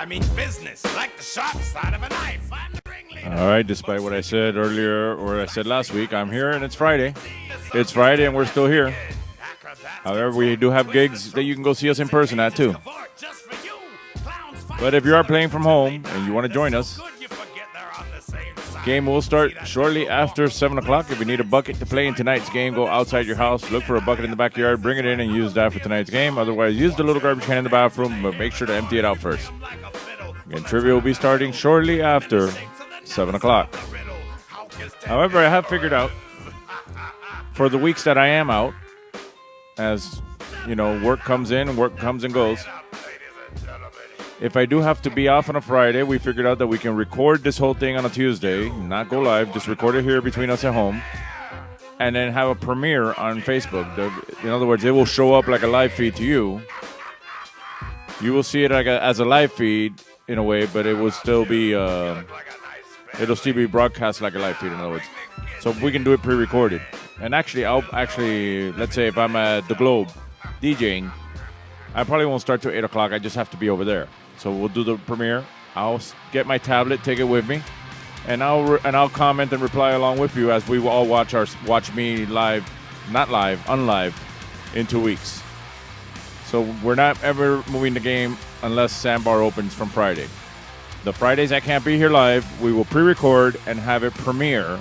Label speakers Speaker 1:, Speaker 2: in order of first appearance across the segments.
Speaker 1: I mean business, like the sharp side of a knife. I'm the ringleader.
Speaker 2: All right, despite what I said earlier or I said last week, I'm here and it's Friday. It's Friday and we're still here. However, we do have gigs that you can go see us in person at too. But if you are playing from home and you want to join us, game will start shortly after 7 o'clock. If you need a bucket to play in tonight's game, go outside your house, look for a bucket in the backyard, bring it in and use that for tonight's game. Otherwise, use the little garbage can in the bathroom, but make sure to empty it out first. Again, trivia will be starting shortly after 7 o'clock. However, I have figured out for the weeks that I am out, as you know, work comes in, work comes and goes. If I do have to be off on a Friday, we figured out that we can record this whole thing on a Tuesday, not go live, just record it here between us at home, and then have a premiere on Facebook. In other words, it will show up like a live feed to you. You will see it like as a live feed in a way, but it will still be it'll still be broadcast like a live feed. In other words, so we can do it pre-recorded. And actually, let's say if I'm at the Globe DJing, I probably won't start till 8 o'clock. I just have to be over there. So we'll do the premiere. I'll get my tablet, take it with me, and I'll comment and reply along with you as we will all watch me live, not live, unlive, in 2 weeks. So we're not ever moving the game unless Sandbar opens from Friday. The Fridays I can't be here live, we will pre-record and have it premiere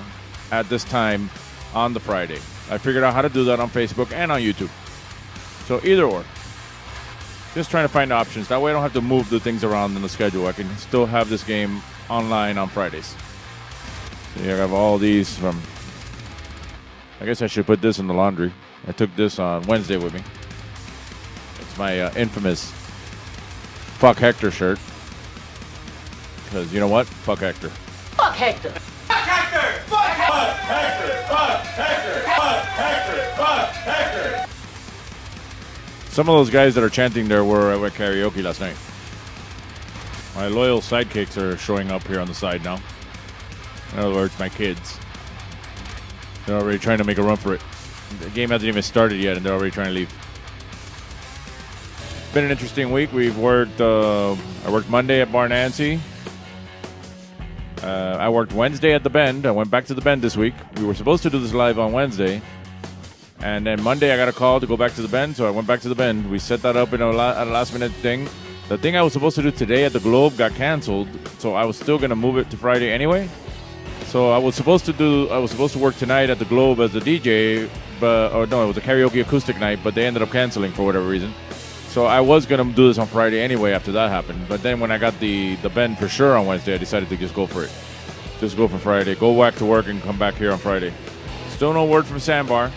Speaker 2: at this time on the Friday. I figured out how to do that on Facebook and on YouTube. So either or. Just trying to find options. That way I don't have to move the things around in the schedule. I can still have this game online on Fridays. So here I have all these from... I guess I should put this in the laundry. I took this on Wednesday with me. It's my infamous Fuck Hector shirt. Because you know what? Fuck Hector.
Speaker 3: Fuck Hector!
Speaker 4: Fuck Hector! Fuck Hector! Fuck Hector! Fuck Hector! Fuck Hector!
Speaker 2: Some of those guys that are chanting there were at karaoke last night. My loyal sidekicks are showing up here on the side now. In other words, my kids. They're already trying to make a run for it. The game hasn't even started yet, and they're already trying to leave. It's been an interesting week. We've worked. I worked Monday at Bar Nancy. I worked Wednesday at the Bend. I went back to the Bend this week. We were supposed to do this live on Wednesday. And then Monday I got a call to go back to the Bend, so I went back to the Bend. We set that up in a last-minute thing. The thing I was supposed to do today at the Globe got canceled, so I was still going to move it to Friday anyway. So I was supposed to work tonight at the Globe as a DJ, it was a karaoke acoustic night, but they ended up canceling for whatever reason. So I was going to do this on Friday anyway after that happened. But then when I got the Bend for sure on Wednesday, I decided to just go for it. Just go for Friday. Go back to work and come back here on Friday. Still no word from Sandbar.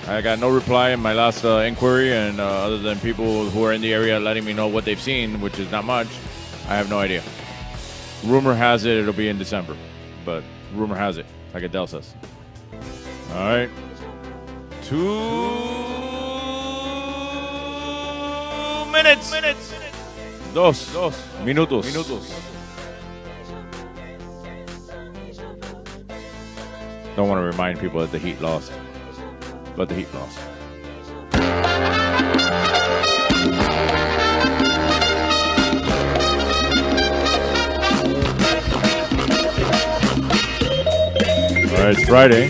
Speaker 2: I got no reply in my last inquiry, and other than people who are in the area letting me know what they've seen, which is not much, I have no idea. Rumor has it it'll be in December, but rumor has it, like Adele says. All right. 2 minutes. Dos minutos. Don't want to remind people that the Heat lost. But the Heat lost. All right, it's Friday.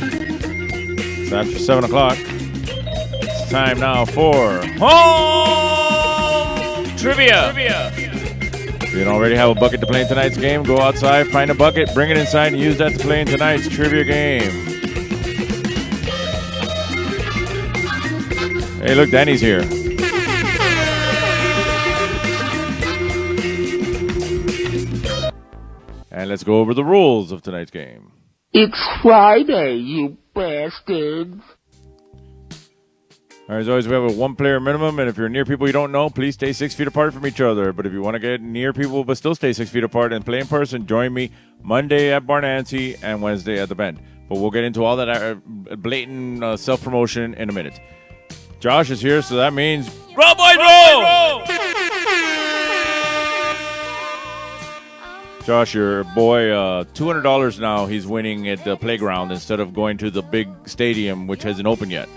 Speaker 2: It's after 7 o'clock. It's time now for Home Trivia. If you don't already have a bucket to play in tonight's game, go outside, find a bucket, bring it inside, and use that to play in tonight's trivia game. Hey, look, Danny's here. And let's go over the rules of tonight's game.
Speaker 3: It's Friday, you bastards.
Speaker 2: All right, as always, we have a one-player minimum, and if you're near people you don't know, please stay 6 feet apart from each other. But if you want to get near people but still stay 6 feet apart and play in person, join me Monday at Bar Nancy and Wednesday at the Bend. But we'll get into all that blatant self-promotion in a minute. Josh is here, so that means roll, boys, roll! Josh, your boy, $200 now he's winning at the playground instead of going to the big stadium, which hasn't opened yet.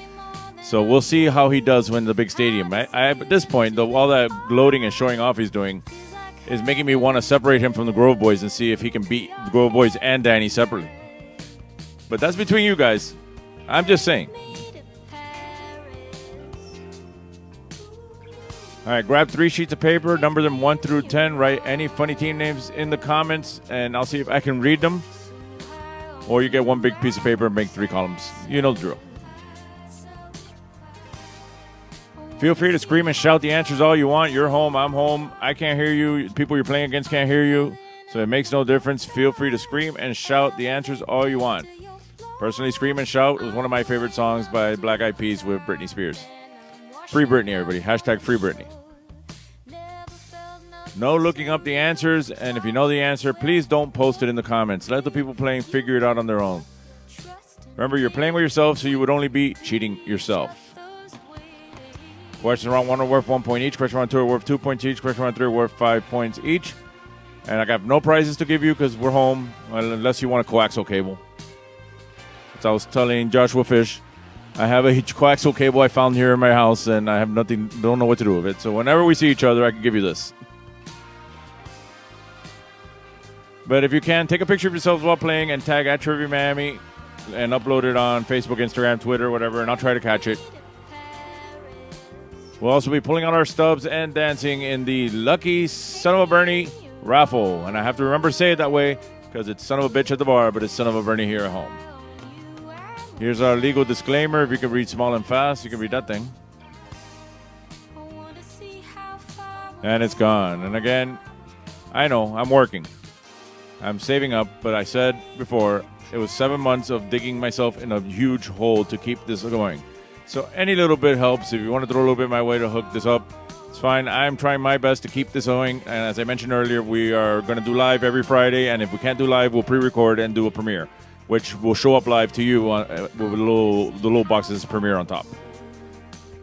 Speaker 2: So we'll see how he does when the big stadium. At this point, all that gloating and showing off he's doing is making me want to separate him from the Grove Boys and see if he can beat the Grove Boys and Danny separately. But that's between you guys. I'm just saying. All right, grab 3 sheets of paper, number them 1 through 10, write any funny team names in the comments, and I'll see if I can read them. Or you get 1 big piece of paper and make 3 columns. You know the drill. Feel free to scream and shout the answers all you want. You're home, I'm home. I can't hear you. People you're playing against can't hear you. So it makes no difference. Feel free to scream and shout the answers all you want. Personally, Scream and Shout was one of my favorite songs by Black Eyed Peas with Britney Spears. Free Britney, everybody. Hashtag Free Britney. No looking up the answers. And if you know the answer, please don't post it in the comments. Let the people playing figure it out on their own. Remember, you're playing with yourself, so you would only be cheating yourself. Question round 1 are worth 1 point each. Question round 2 are worth 2 points each. Question round 3 are worth 5 points each. And I got no prizes to give you because we're home, unless you want a coaxial cable. As I was telling Joshua Fish, I have a coaxial cable I found here in my house, and I have nothing, don't know what to do with it. So whenever we see each other, I can give you this. But if you can, take a picture of yourselves while playing and tag at Trivia Miami and upload it on Facebook, Instagram, Twitter, whatever, and I'll try to catch it. We'll also be pulling out our stubs and dancing in the Lucky Son of a Bernie raffle. And I have to remember to say it that way because it's son of a bitch at the bar, but it's son of a Bernie here at home. Here's our legal disclaimer. If you can read small and fast, you can read that thing. And it's gone. And again, I know, I'm working. I'm saving up, but I said before, it was 7 months of digging myself in a huge hole to keep this going. So any little bit helps. If you want to throw a little bit my way to hook this up, it's fine. I'm trying my best to keep this going. And as I mentioned earlier, we are going to do live every Friday. And if we can't do live, we'll pre-record and do a premiere, which will show up live to you with the little boxes premiere on top.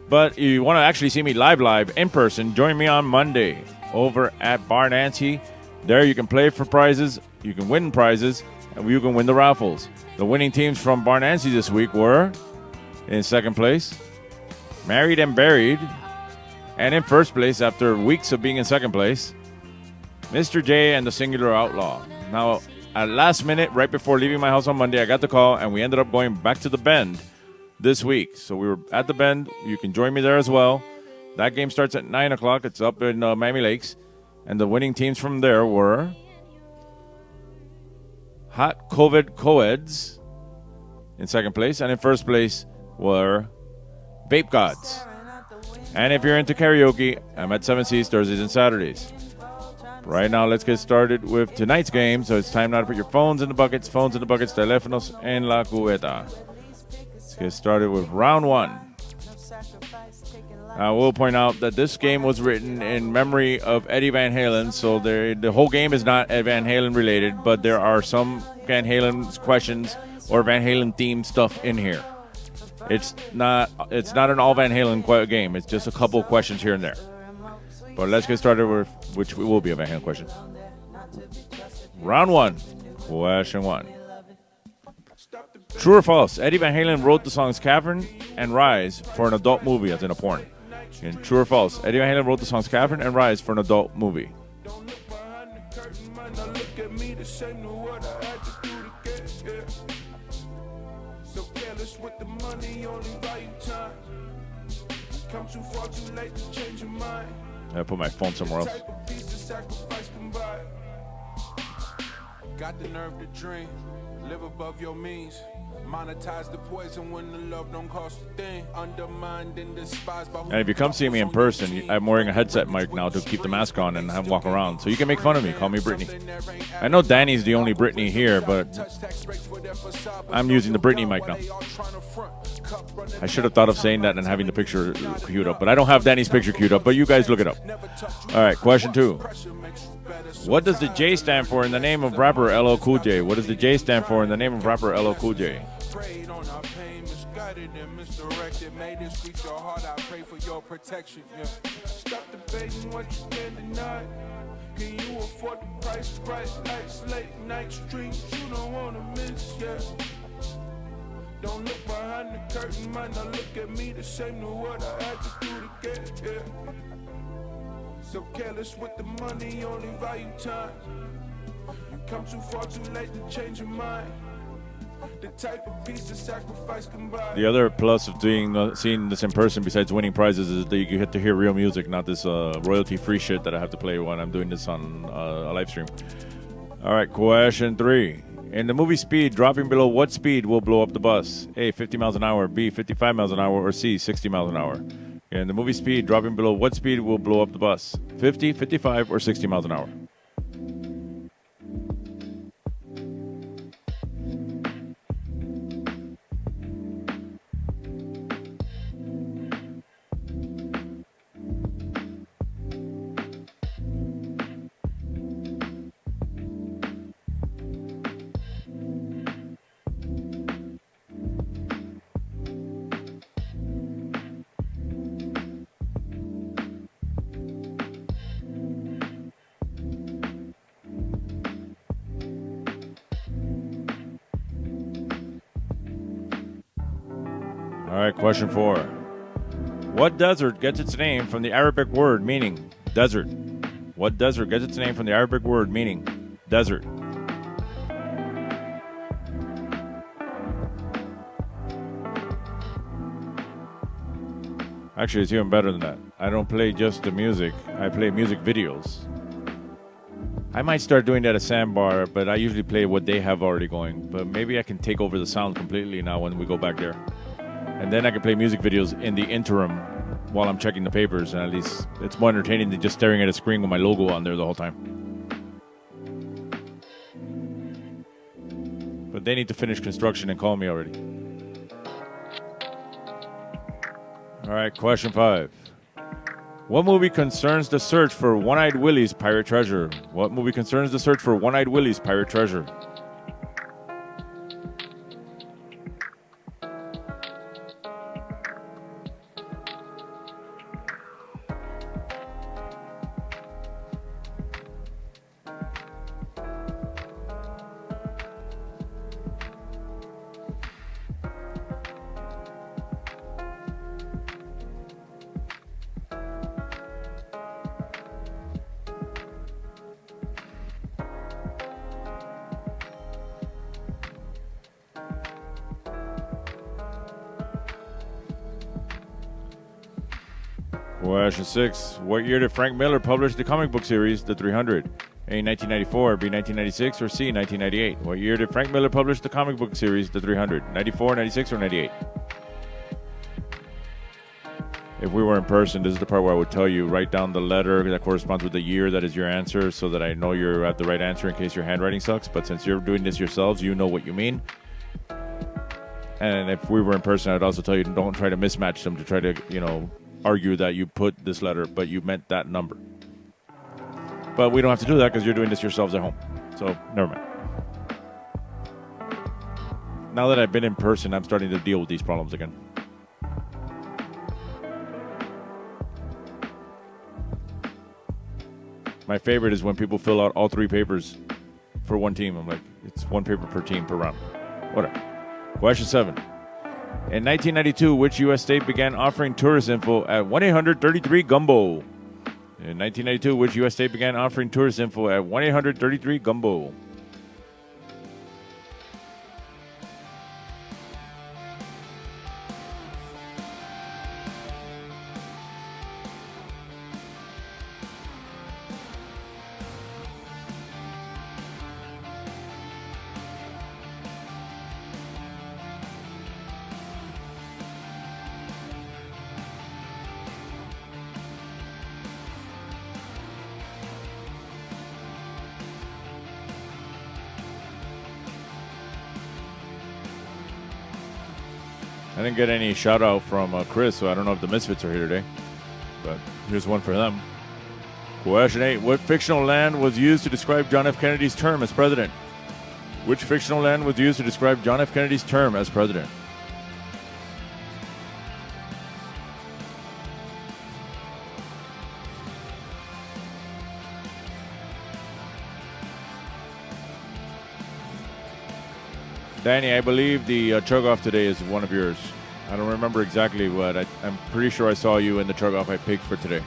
Speaker 2: But if you want to actually see me live in person, join me on Monday over at Bar Nancy. There you can play for prizes, you can win prizes, and you can win the raffles. The winning teams from Bar Nancy this week were, in second place, Married and Buried, and in first place, after weeks of being in second place, Mr. J and the Singular Outlaw. Now, at last minute, right before leaving my house on Monday, I got the call, and we ended up going back to the Bend this week. So we were at the Bend. You can join me there as well. That game starts at 9 o'clock. It's up in Miami Lakes. And the winning teams from there were Hot COVID Coeds in second place. And in first place were Vape Gods. And if you're into karaoke, I'm at 7 Seas Thursdays and Saturdays. Right now, let's get started with tonight's game. So it's time now to put your phones in the buckets, teléfonos en la cubeta. Let's get started with round 1. I will point out that this game was written in memory of Eddie Van Halen, so the whole game is not Van Halen related, but there are some Van Halen questions or Van Halen themed stuff in here. It's not an all Van Halen game. It's just a couple questions here and there. But let's get started with which will be a Van Halen question. Round 1, question 1. True or false? Eddie Van Halen wrote the songs Cavern and Rise for an adult movie, as in a porn. And true or false? Eddie Van Halen wrote the songs Cavern and Rise for an adult movie. I put my phone somewhere else. Got the nerve to dream, live above your means. Monetize the poison when the love don't cost a thing. Undermined and despised by. And if you come see me in person, I'm wearing a headset mic now to keep the mask on and walk around. So you can make fun of me. Call me Brittany. I know Danny's the only Brittany here, but I'm using the Brittany mic now. I should have thought of saying that and having the picture queued up, but I don't have Danny's picture queued up, but you guys look it up. All right, question 2. What does the J stand for in the name of rapper LL Cool J? What does the J stand for in the name of rapper LL Cool J? Stop debating what you can deny. Can you afford the price right? Lights, late night streams, you don't want to miss, yeah.
Speaker 5: Don't look behind the curtain, might not look at me the same to what I had to do to get it, yeah. So careless with the money, only value time. You come too far too late to change your mind. The type of piece of sacrifice combined.
Speaker 2: The other plus of seeing this in person, besides winning prizes, is that you get to hear real music, not this royalty-free shit that I have to play when I'm doing this on a live stream. All right, question 3. In the movie Speed, dropping below what speed will blow up the bus? A, 50 miles an hour, B, 55 miles an hour, or C, 60 miles an hour? In the movie Speed, dropping below what speed will blow up the bus? 50, 55, or 60 miles an hour? All right, question 4. What desert gets its name from the Arabic word meaning desert? What desert gets its name from the Arabic word meaning desert? Actually, it's even better than that. I don't play just the music. I play music videos. I might start doing that at Sandbar, but I usually play what they have already going. But maybe I can take over the sound completely now when we go back there. And then I can play music videos in the interim while I'm checking the papers. And at least it's more entertaining than just staring at a screen with my logo on there the whole time. But they need to finish construction and call me already. All right, question 5. What movie concerns the search for One-Eyed Willie's pirate treasure? What movie concerns the search for One-Eyed Willie's pirate treasure? Question 6. What year did Frank Miller publish the comic book series, The 300? A, 1994, B, 1996, or C, 1998? What year did Frank Miller publish the comic book series, The 300? 94, 96, or 98? If we were in person, this is the part where I would tell you, write down the letter that corresponds with the year that is your answer so that I know you're at the right answer in case your handwriting sucks. But since you're doing this yourselves, you know what you mean. And if we were in person, I'd also tell you, don't try to mismatch them to try to, argue that you put this letter, but you meant that number. But we don't have to do that because you're doing this yourselves at home. So, never mind. Now that I've been in person, I'm starting to deal with these problems again. My favorite is when people fill out all 3 papers for one team. I'm like, it's 1 paper per team per round. Whatever. Question 7. In 1992, which U.S. state began offering tourist info at 1-800-33-GUMBO? In 1992, which U.S. state began offering tourist info at 1-800-33-GUMBO? I didn't get any shout out from Chris, so I don't know if the Misfits are here today. But here's one for them. Question 8. What fictional land was used to describe John F. Kennedy's term as president? Which fictional land was used to describe John F. Kennedy's term as president? Danny, I believe the chug-off today is one of yours. I don't remember exactly what. I'm pretty sure I saw you in the chug-off I picked for today.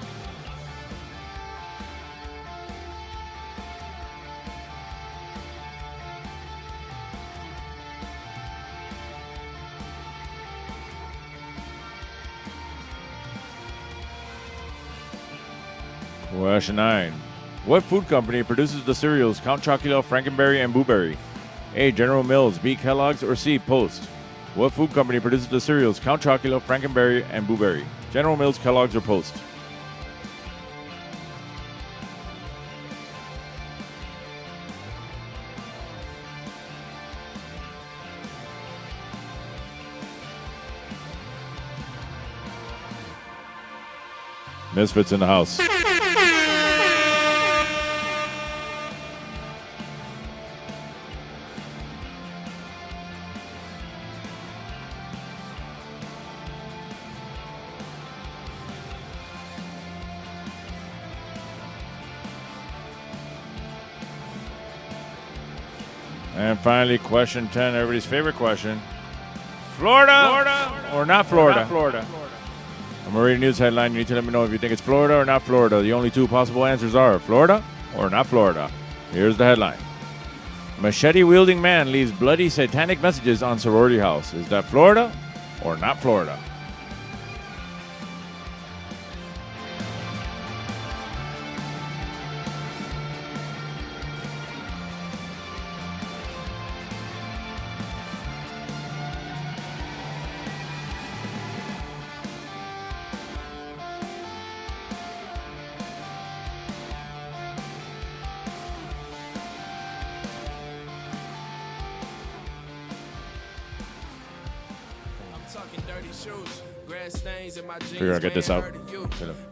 Speaker 2: Question 9. What food company produces the cereals Count Chocula, Frankenberry, and Blueberry? A. General Mills, B. Kellogg's, or C. Post? What food company produces the cereals Count Chocula, Frankenberry, and Blueberry? General Mills, Kellogg's, or Post? Misfits in the house. And finally, question 10, everybody's favorite question. Florida or not Florida? I'm going to read a news headline. You need to let me know if you think it's Florida or not Florida. The only two possible answers are Florida or not Florida. Here's the headline. Machete-wielding man leaves bloody satanic messages on sorority house. Is that Florida or not Florida? Figure I'll get this out.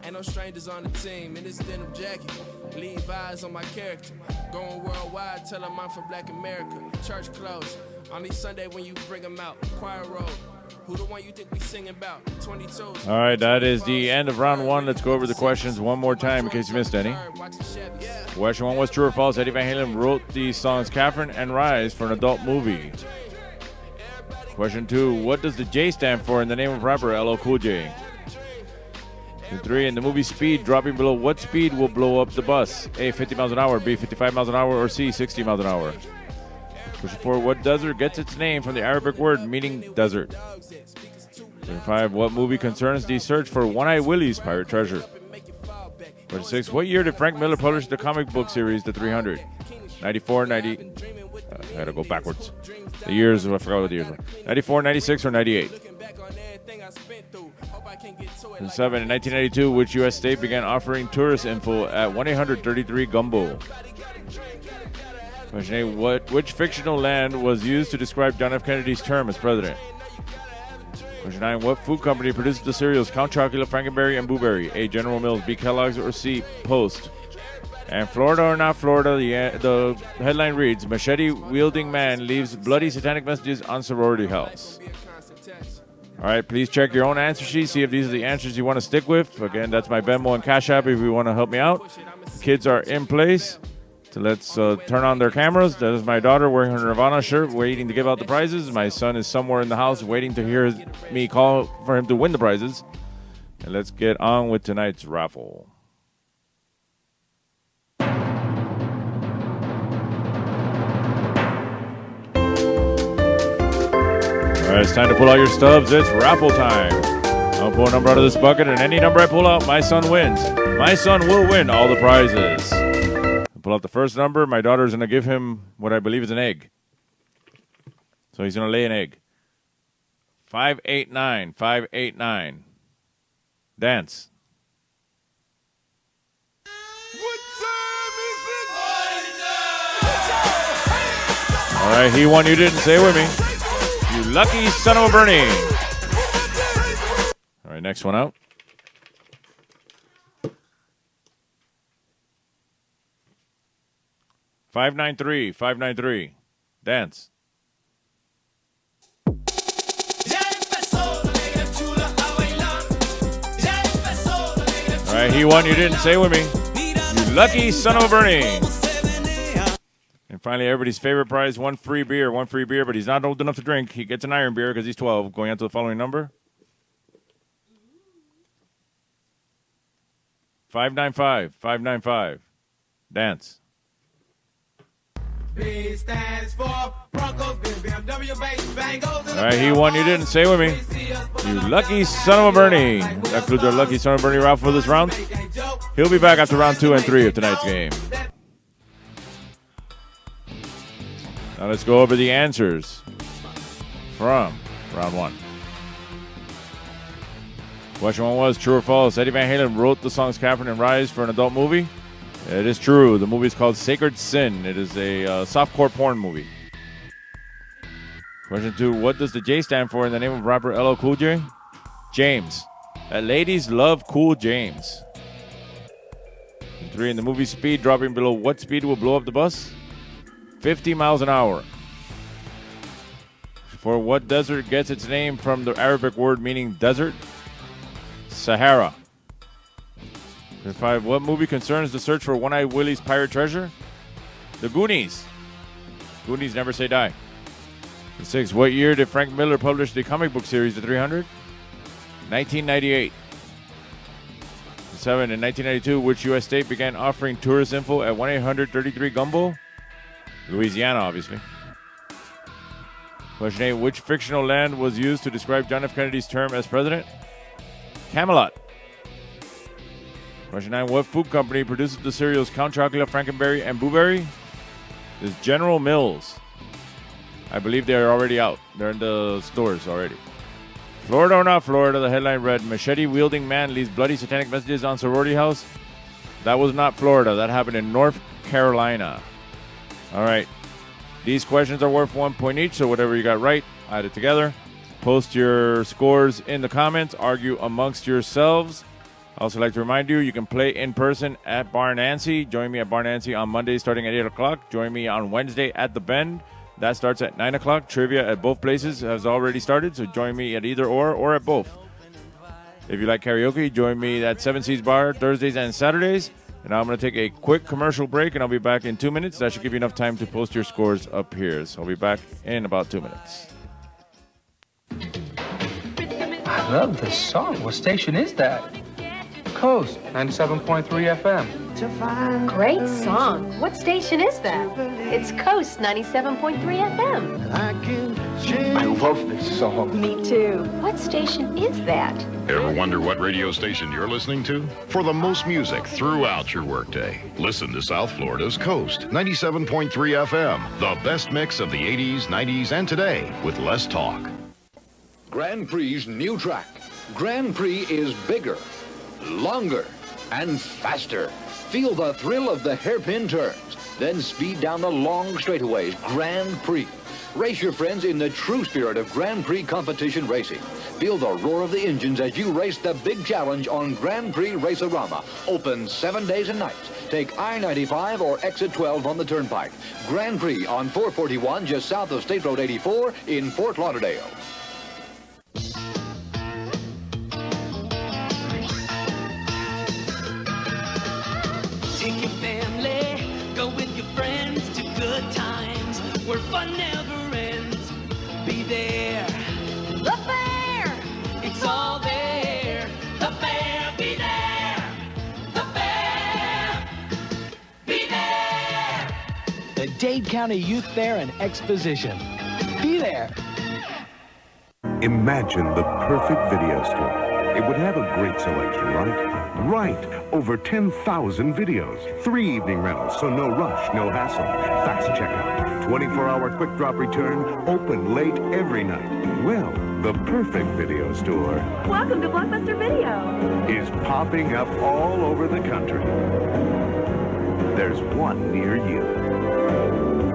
Speaker 6: Ain't no strangers on the team in this denim jacket. Leave eyes on my character. Going worldwide, tell them I'm from Black America. Church closed. On these Sunday when you bring them out. Choir road. Who the one you think we singing about? 22.
Speaker 2: All right, that is the end of round one. Let's go over the questions one more time in case you missed any. Question 1 was true or false. Eddie Van Halen wrote the songs Catherine and Rise for an adult movie. Question 2, what does the J stand for in the name of rapper LL Cool J? Question 3, in the movie Speed, dropping below what speed will blow up the bus? A, 50 miles an hour, B, 55 miles an hour, or C, 60 miles an hour? Question 4, what desert gets its name from the Arabic word meaning desert? Question 5, what movie concerns the search for One-Eyed Willie's pirate treasure? Question 6, what year did Frank Miller publish the comic book series The 300? 94, 90... I gotta go backwards. The years, I forgot what the years were. 94, 96, or 98? And 7, in 1992, which U.S. state began offering tourist info at 1-800-33-GUMBO? Question 8, which fictional land was used to describe John F. Kennedy's term as president? Question 9, what food company produces the cereals Count Chocula, Frankenberry, and Blueberry? A, General Mills, B, Kellogg's, or C, Post? And Florida or not Florida, the headline reads, machete-wielding man leaves bloody satanic messages on sorority house. All right, please check your own answer sheet, see if these are the answers you want to stick with. Again, that's my Venmo and Cash App if you want to help me out. Kids are in place. So let's turn on their cameras. That is my daughter wearing her Nirvana shirt, waiting to give out the prizes. My son is somewhere in the house waiting to hear me call for him to win the prizes. And let's get on with tonight's raffle. All right, it's time to pull out your stubs. It's raffle time. I'll pull a number out of this bucket, and any number I pull out, my son wins. My son will win all the prizes. I'll pull out the first number. My daughter's going to give him what I believe is an egg. So he's going to lay an egg. 589, 589. Dance. All right, he won. You didn't. Say with me. You lucky son of a Bernie. All right, next one out. $593, $593. Dance. All right, he won. You didn't. Say with me. You lucky son of a Bernie. And And finally, everybody's favorite prize, one free beer, but he's not old enough to drink. He gets an iron beer because he's 12. Going on to the following number. 595. Dance.
Speaker 7: B stands for Broncos, BMW, Bengals.
Speaker 2: All right, he won. You didn't. Say with me. You lucky son of a Bernie. That concludes our lucky son of a Bernie round for this round. He'll be back after round 2 and 3 of tonight's game. Now let's go over the answers from round 1. Question 1 was true or false. Eddie Van Halen wrote the songs Catherine and Rise for an adult movie. It is true. The movie is called Sacred Sin. It is a softcore porn movie. Question 2. What does the J stand for in the name of rapper LL Cool J? James. Ladies love Cool James. 3. In the movie Speed, dropping below what speed will blow up the bus? 50 miles an hour. For what desert gets its name from the Arabic word meaning desert? Sahara. 5. What movie concerns the search for One-Eyed Willie's pirate treasure? The Goonies. Goonies Never Say Die. 6. What year did Frank Miller publish the comic book series The 300? 1998. 7. In 1992, which U.S. state began offering tourist info at 1-800-33-GUMBO? Louisiana, obviously. Question 8. Which fictional land was used to describe John F. Kennedy's term as president? Camelot. Question 9. What food company produces the cereals Count Chocula, Frankenberry, and Boo Berry? It's General Mills. I believe they're already out. They're in the stores already. Florida or not Florida, the headline read, machete-wielding man leaves bloody satanic messages on sorority house. That was not Florida. That happened in North Carolina. All right. These questions are worth 1 point each, so whatever you got right, add it together. Post your scores in the comments. Argue amongst yourselves. I also like to remind you, you can play in person at Bar Nancy. Join me at Bar Nancy on Monday starting at 8 o'clock. Join me on Wednesday at The Bend. That starts at 9 o'clock. Trivia at both places has already started, so join me at either or at both. If you like karaoke, join me at Seven Seas Bar Thursdays and Saturdays. And I'm going to take a quick commercial break, and I'll be back in 2 minutes. That should give you enough time to post your scores up here. So I'll be back in about 2 minutes.
Speaker 8: I love this song. What station is that? Coast 97.3 FM.
Speaker 9: Great song. What station is that? It's Coast 97.3 FM.
Speaker 8: I love this song.
Speaker 9: Me too. What station is that?
Speaker 1: Ever wonder what radio station you're listening to? For the most music throughout your workday, listen to South Florida's Coast 97.3 FM. The best mix of the 80s, 90s, and today with less talk.
Speaker 10: Grand Prix's new track. Grand Prix is bigger, longer, and faster. Feel the thrill of the hairpin turns. Then speed down the long straightaways. Grand Prix. Race your friends in the true spirit of Grand Prix competition racing. Feel the roar of the engines as you race the big challenge on Grand Prix Race-A-Rama. Open 7 days and nights. Take I-95 or Exit 12 on the Turnpike. Grand Prix on 441 just south of State Road 84 in Fort Lauderdale.
Speaker 11: Take your family, go with your friends to good times where fun never ends. Be there. The fair, it's all there. The fair, be there. The fair, be there.
Speaker 12: The Dade County Youth Fair and Exposition. Be there.
Speaker 13: Imagine the perfect video store. It would have a great selection, right? Right. Over 10,000 videos. 3 evening rentals, so no rush, no hassle. Fast checkout. 24-hour quick drop return. Open late every night. Well, the perfect video store.
Speaker 14: Welcome to Blockbuster Video.
Speaker 13: Is popping up all over the country. There's one near you.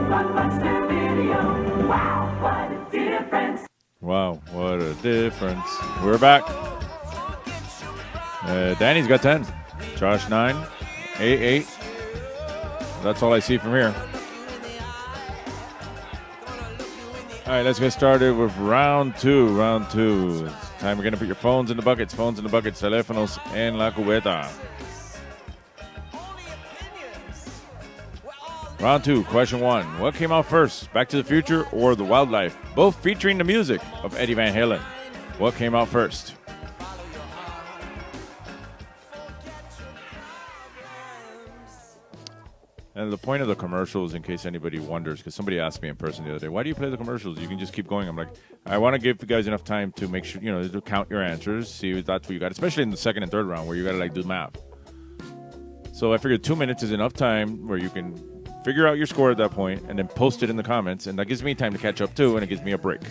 Speaker 14: Blockbuster Video. Wow, what a difference.
Speaker 2: Wow, what a difference. We're back. Danny's got 10. Josh 9. A8. That's all I see from here. All right, let's get started with round 2. Round 2. It's time we're going to put your phones in the buckets. Phones in the buckets. Teléfonos en la cubeta. Round 2, question 1. What came out first, Back to the Future or The Wildlife? Both featuring the music of Eddie Van Halen. What came out first? And the point of the commercials, in case anybody wonders, because somebody asked me in person the other day, why do you play the commercials? You can just keep going. I'm like, I want to give you guys enough time to make sure, to count your answers, see if that's what you got, especially in the second and third round where you got to do math. So I figured 2 minutes is enough time where you can figure out your score at that point and then post it in the comments, and that gives me time to catch up too, and it gives me a break.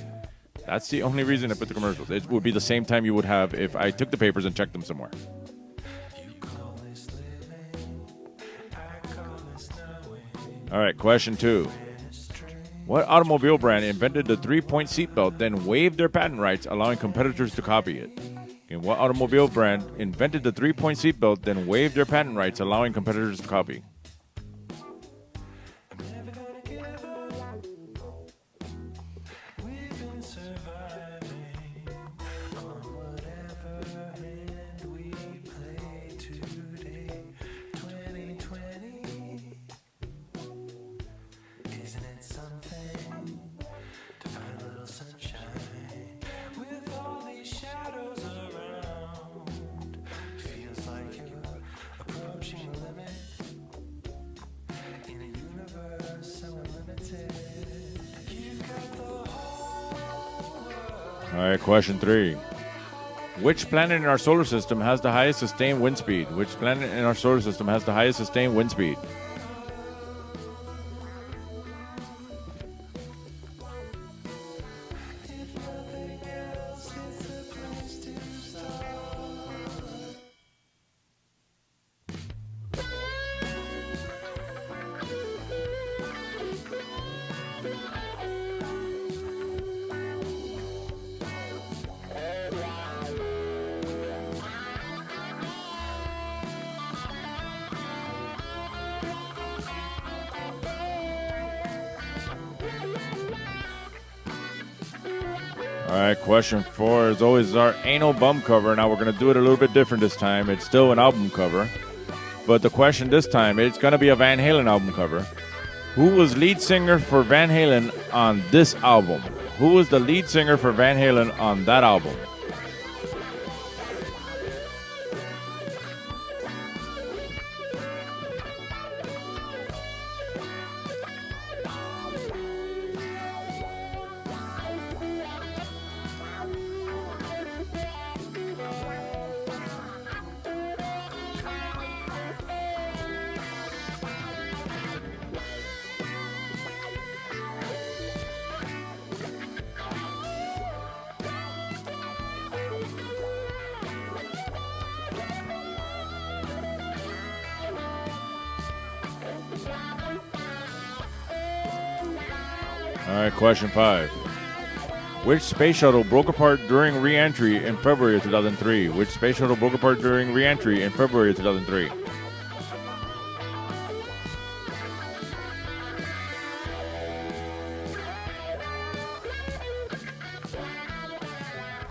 Speaker 2: That's the only reason I put the commercials. It would be the same time you would have if I took the papers and checked them somewhere. All right, question 2. What automobile brand invented the 3-point seatbelt, then waived their patent rights, allowing competitors to copy it? Okay, what automobile brand invented the 3-point seatbelt, then waived their patent rights, allowing competitors to copy? All right, question 3. Which planet in our solar system has the highest sustained wind speed? Which planet in our solar system has the highest sustained wind speed? All right, question 4 is always our anal bum cover. Now we're going to do it a little bit different this time. It's still an album cover. But the question this time, it's going to be a Van Halen album cover. Who was lead singer for Van Halen on this album? Who was the lead singer for Van Halen on that album? All right, question 5. Which space shuttle broke apart during re-entry in February of 2003? Which space shuttle broke apart during re-entry in February of 2003?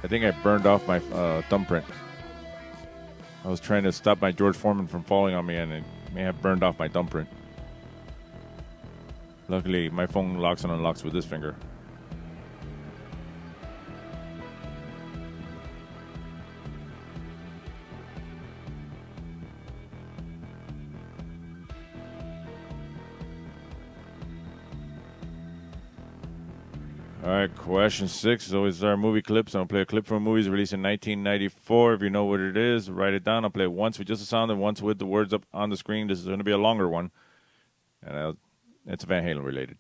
Speaker 2: I think I burned off my thumbprint. I was trying to stop my George Foreman from falling on me, and it may have burned off my thumbprint. Luckily, my phone locks and unlocks with this finger. All right, question 6 is always our movie clips. I'll play a clip from movies released in 1994. If you know what it is, write it down. I'll play it once with just the sound and once with the words up on the screen. This is going to be a longer one. And it's Van Halen related.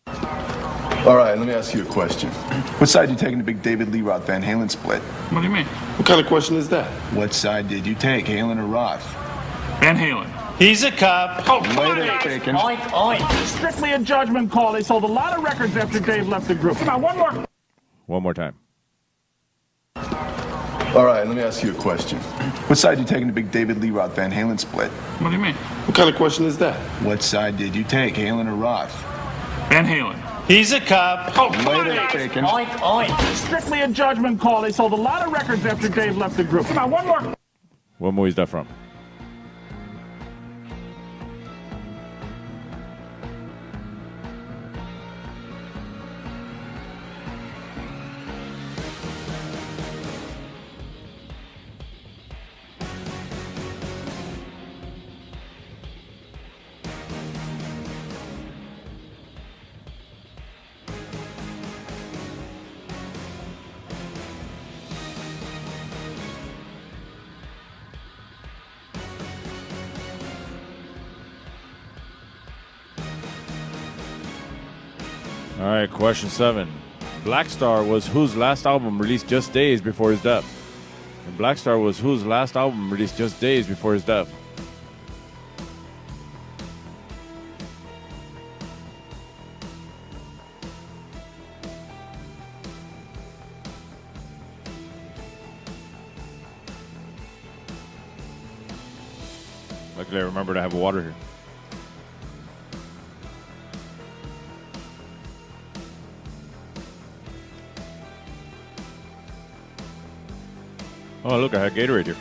Speaker 15: All right, let me ask you a question. What side you taking the big David Lee Roth Van Halen split?
Speaker 16: What do you mean? What kind of question is that?
Speaker 15: What side did you take, Halen or Roth?
Speaker 16: Van Halen. He's a cop.
Speaker 15: Oh, later, Taken.
Speaker 17: Oink, oink. Strictly a judgment call. They sold a lot of records after Dave left the group. Now, one more
Speaker 2: time.
Speaker 15: All right, let me ask you a question. What side you taking the big David Lee Roth Van Halen split?
Speaker 16: What do you mean? What kind of question is that?
Speaker 15: What side did you take, Halen or Roth?
Speaker 16: Van Halen. He's a cop.
Speaker 17: Oh,
Speaker 15: later, Taken.
Speaker 17: Oink, oink. Strictly a judgment call. They sold a lot of records after Dave left the group. Now, one more.
Speaker 2: What movie is that from? All right, question 7. Black Star was whose last album released just days before his death? And Black Star was whose last album released just days before his death? Luckily, I remember to have water here. Oh, look, I had Gatorade here.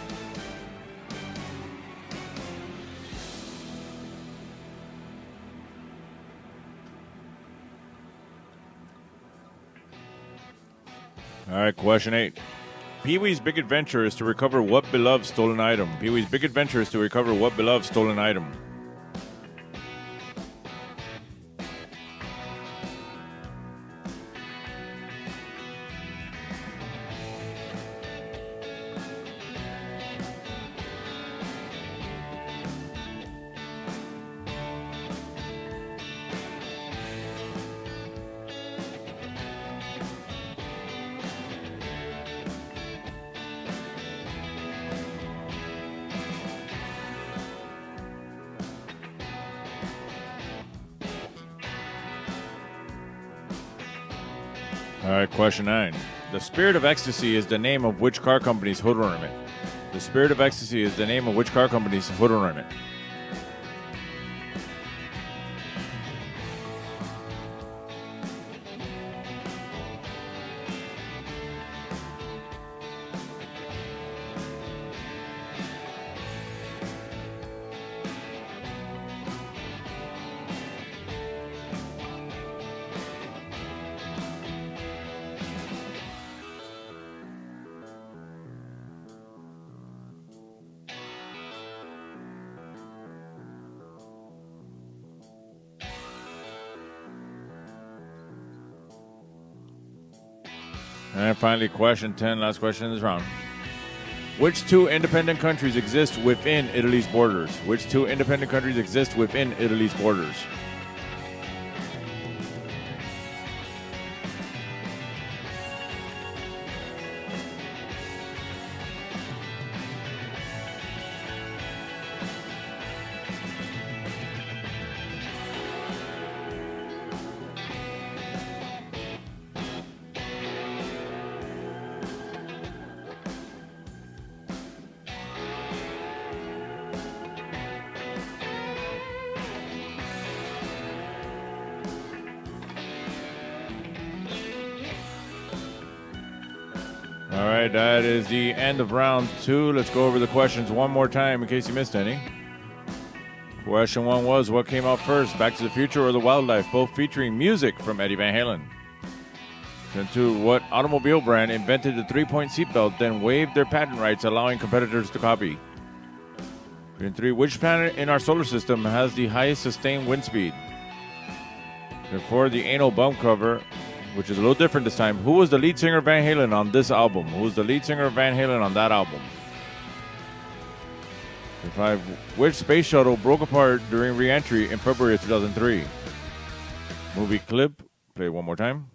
Speaker 2: All right, question 8. Pee-wee's big adventure is to recover what beloved stolen item? Pee-wee's big adventure is to recover what beloved stolen item? All right, question 9. The Spirit of Ecstasy is the name of which car company's hood ornament? The Spirit of Ecstasy is the name of which car company's hood ornament? And finally, question 10, last question in this round. Which 2 independent countries exist within Italy's borders? Which 2 independent countries exist within Italy's borders? All right, that is the end of round 2. Let's go over the questions one more time in case you missed any. Question 1 was, what came out first, Back to the Future or The Wildlife, both featuring music from Eddie Van Halen? Question 2, what automobile brand invented the 3-point seatbelt, then waived their patent rights, allowing competitors to copy? Question 3, which planet in our solar system has the highest sustained wind speed? Question 4, the Anal Bump cover, which is a little different this time. Who was the lead singer of Van Halen on this album? Who was the lead singer of Van Halen on that album? And 5, which space shuttle broke apart during re-entry in February of 2003? Movie clip. Play it one more time.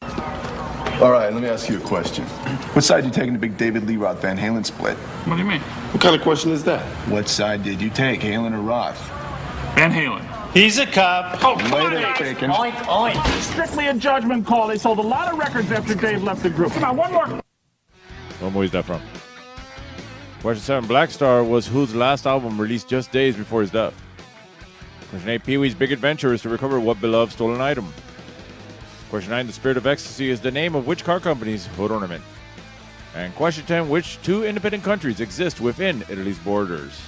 Speaker 15: All right, let me ask you a question. What side you taking the big David Lee Roth Van Halen split?
Speaker 16: What do you mean? What kind of question is that?
Speaker 15: What side did you take, Halen or Roth?
Speaker 16: Van Halen. He's a cop.
Speaker 17: Oh,
Speaker 15: Later, Bacon.
Speaker 17: Oink, oink. Strictly a judgment call. They sold a lot of records after Dave left the group. Come on, one more.
Speaker 2: What movie is that from? Question 7, Black Star was whose last album released just days before his death? Question 8, Pee-wee's big adventure is to recover what beloved stolen item? Question 9, the Spirit of Ecstasy is the name of which car company's hood ornament? And question 10, which 2 independent countries exist within Italy's borders?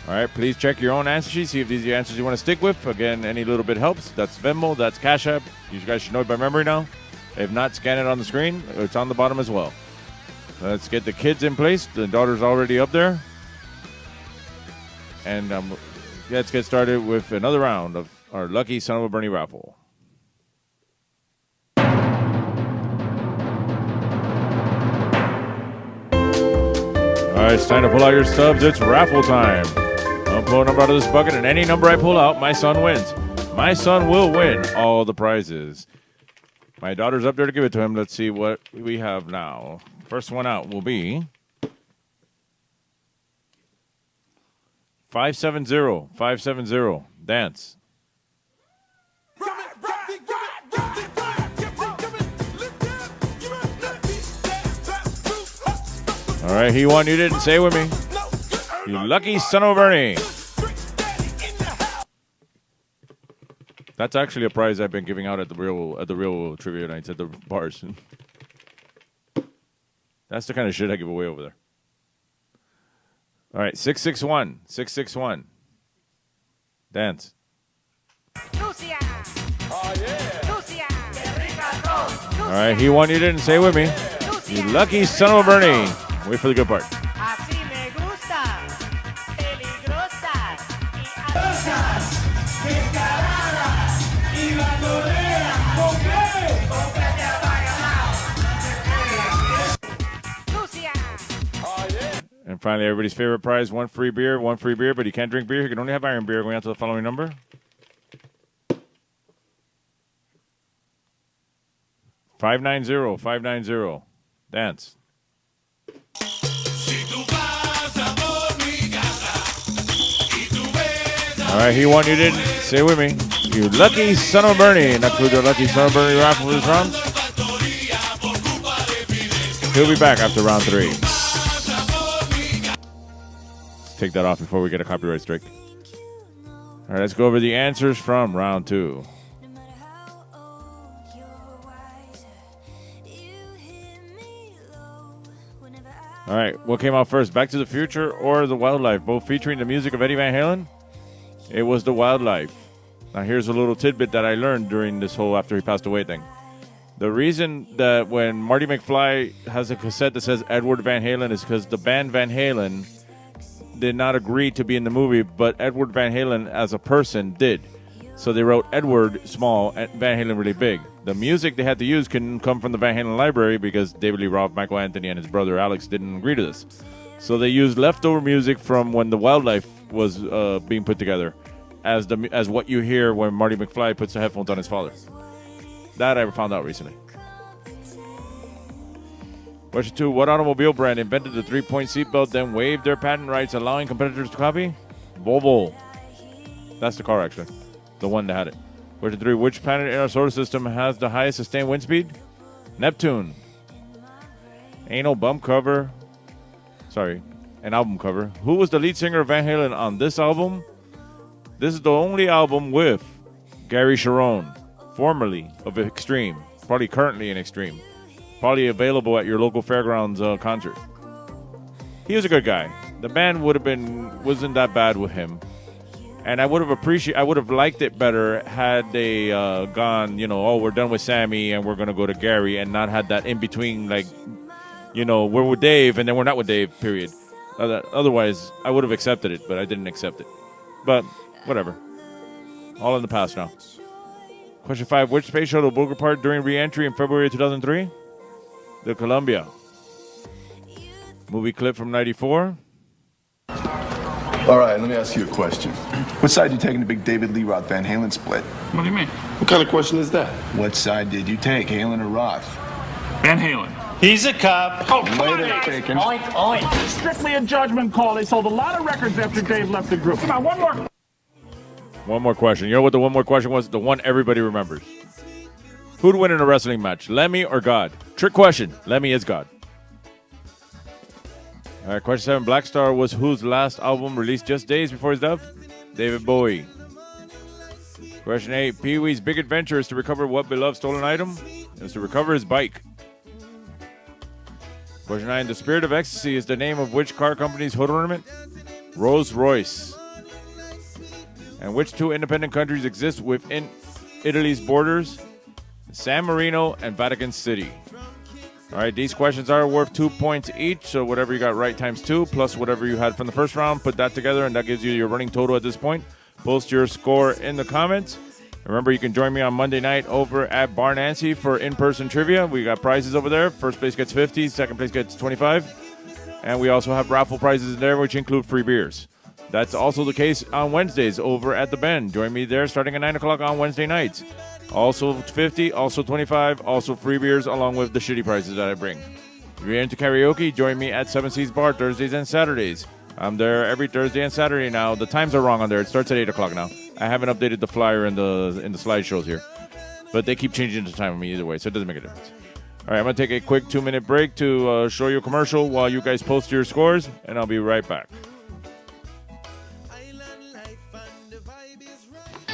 Speaker 2: All right, please check your own answer sheet, see if these are the answers you want to stick with. Again, any little bit helps. That's Venmo, that's Cash App. You guys should know it by memory now. If not, scan it on the screen. It's on the bottom as well. Let's get the kids in place. The daughter's already up there. And let's get started with another round of our Lucky Son of a Bernie raffle. All right, it's time to pull out your stubs. It's raffle time. I'll pull a number out of this bucket, and any number I pull out, my son wins. My son will win all the prizes. My daughter's up there to give it to him. Let's see what we have now. First one out will be 570. 570. Dance. All right, he won. You didn't. Say it with me. You lucky son of a Bernie. That's actually a prize I've been giving out at the real trivia nights at the bars. That's the kind of shit I give away over there. All right, 661. 661. Dance.
Speaker 11: Lucia.
Speaker 4: Oh, yeah.
Speaker 11: Lucia.
Speaker 2: All right, he won. You didn't. Say it with me. You lucky son of a Bernie. Wait for the good part.
Speaker 11: Así me gusta. Peligrosa.
Speaker 2: And finally, everybody's favorite prize, one free beer, but you can't drink beer. You can only have iron beer. Going out to the following number. 590. 590. Dance. All right, he won. You didn't. Say it with me. You lucky son of a Bernie. And that's with the lucky son of a Bernie raffle this round. He'll be back after round 3. Let's take that off before we get a copyright strike. All right, let's go over the answers from round 2. All right, what came out first, Back to the Future or The Wildlife? Both featuring the music of Eddie Van Halen? It was The Wildlife. Now, here's a little tidbit that I learned during this whole after he passed away thing. The reason that when Marty McFly has a cassette that says Edward Van Halen is because the band Van Halen did not agree to be in the movie, but Edward Van Halen as a person did. So they wrote Edward small and Van Halen really big. The music they had to use couldn't come from the Van Halen library because David Lee Roth, Michael Anthony, and his brother Alex didn't agree to this. So they used leftover music from when The Wildlife was being put together as what you hear when Marty McFly puts the headphones on his father. That I found out recently. Question 2. What automobile brand invented the 3-point seatbelt, then waived their patent rights, allowing competitors to copy? Volvo. That's the car, actually. The one that had it. Question 3. Which planet in our solar system has the highest sustained wind speed? Neptune. Ain't no bump cover. Sorry, an album cover. Who was the lead singer of Van Halen on this album? This is the only album with Gary Sharon, formerly of Extreme, probably currently in Extreme, probably available at your local fairgrounds concert. He was a good guy. The band wasn't that bad with him, and I would have liked it better had they gone, we're done with Sammy and we're gonna go to Gary, and not had that in between, like, we're with Dave and then we're not with Dave. Period. Otherwise, I would have accepted it, but I didn't accept it. But whatever. All in the past now. Question 5. Which space shuttle broke apart during re-entry in February 2003? The Columbia. Movie clip from 94.
Speaker 15: All right, let me ask you a question. What side you taking the big David Lee Roth Van Halen split?
Speaker 16: What do you mean? What kind of question is that?
Speaker 15: What side did you take, Halen or Roth?
Speaker 16: Van Halen. He's a cop.
Speaker 17: Oh, come
Speaker 15: Later,
Speaker 17: on.
Speaker 15: Bacon.
Speaker 3: Oink, oink.
Speaker 17: Strictly a judgment call. They sold a lot of records after Dave left the group. Come on, one more.
Speaker 2: One more question. You know what the one more question was? The one everybody remembers. Who'd win in a wrestling match, Lemmy or God? Trick question. Lemmy is God. All right, question 7. Black Star was whose last album released just days before his death? David Bowie. Question 8. Pee-wee's big adventure is to recover what beloved stolen item? It was to recover his bike. Question 9. The Spirit of Ecstasy is the name of which car company's hood ornament? Rolls-Royce. And which 2 independent countries exist within Italy's borders? San Marino and Vatican City. All right, these questions are worth 2 points each, so whatever you got right times 2, plus whatever you had from the first round, put that together, and that gives you your running total at this point. Post your score in the comments. Remember, you can join me on Monday night over at Bar Nancy for in-person trivia. We got prizes over there. First place gets 50, second place gets 25. And we also have raffle prizes in there, which include free beers. That's also the case on Wednesdays over at the Bend. Join me there starting at 9 o'clock on Wednesday nights. Also 50, also 25, also free beers along with the shitty prices that I bring. If you're into karaoke, join me at Seven Seas Bar Thursdays and Saturdays. I'm there every Thursday and Saturday now. The times are wrong on there. It starts at 8 o'clock now. I haven't updated the flyer in the slideshows here. But they keep changing the time on me either way, so it doesn't make a difference. All right, I'm going to take a quick 2-minute break to show you a commercial while you guys post your scores, and I'll be right back.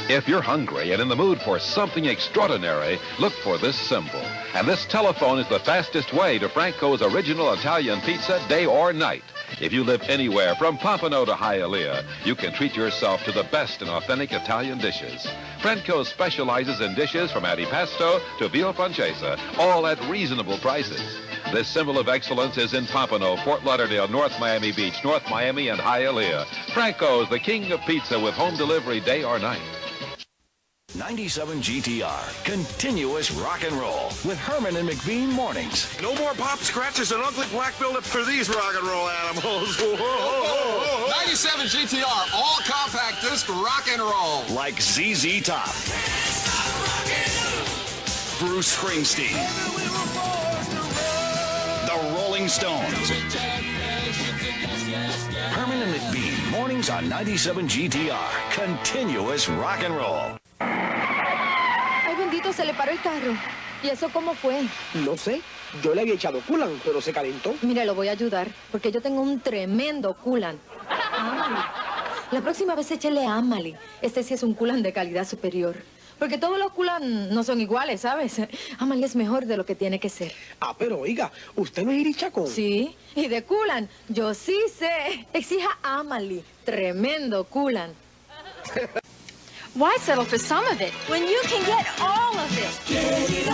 Speaker 10: If you're hungry and in the mood for something extraordinary, look for this symbol. And this telephone is the fastest way to Franco's original Italian pizza, day or night. If you live anywhere from Pompano to Hialeah, you can treat yourself to the best in authentic Italian dishes. Franco specializes in dishes from antipasto to veal francesa, all at reasonable prices. This symbol of excellence is in Pompano, Fort Lauderdale, North Miami Beach, North Miami, and Hialeah. Franco's the king of pizza with home delivery day or night.
Speaker 18: 97 GTR, continuous rock and roll with Herman and McBean mornings.
Speaker 19: No more pop scratches and ugly black buildup for these rock and roll animals.
Speaker 20: 97 GTR, all compact disc rock and roll.
Speaker 18: Like ZZ Top, Bruce Springsteen, the Rolling Stones. Herman and McBean, mornings on 97 GTR, continuous rock and roll.
Speaker 21: Ay, bendito, se le paró el carro. ¿Y eso cómo fue?
Speaker 22: No sé. Yo le había echado coolant, pero se calentó.
Speaker 21: Mire, lo voy a ayudar, porque yo tengo un tremendo coolant. Amali. La próxima vez échele a Amali. Este sí es un coolant de calidad superior. Porque todos los coolant no son iguales, ¿sabes? Amali es mejor de lo que tiene que ser.
Speaker 22: Ah, pero oiga, ¿usted no es irichacón?
Speaker 21: Sí, y de coolant yo sí sé. Exija Amali. Tremendo coolant.
Speaker 9: Why settle for some of it when you can get all of it?
Speaker 14: Get it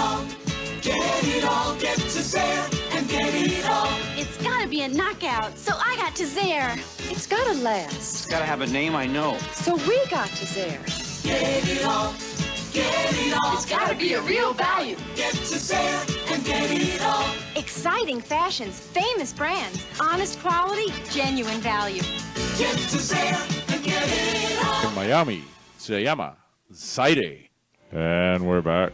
Speaker 14: all, get to Zaire and get it all.
Speaker 9: It's gotta be a knockout, so I got to Zaire. It's gotta last,
Speaker 23: It's gotta have a name I know.
Speaker 21: so we got to Zaire.
Speaker 14: Get it all,
Speaker 9: It's gotta be a real value.
Speaker 14: get to Zaire and get it all.
Speaker 9: Exciting fashions, famous brands, honest quality, genuine value.
Speaker 14: Get to Zaire and get it all.
Speaker 2: In Miami, se llama Zaire. And we're back.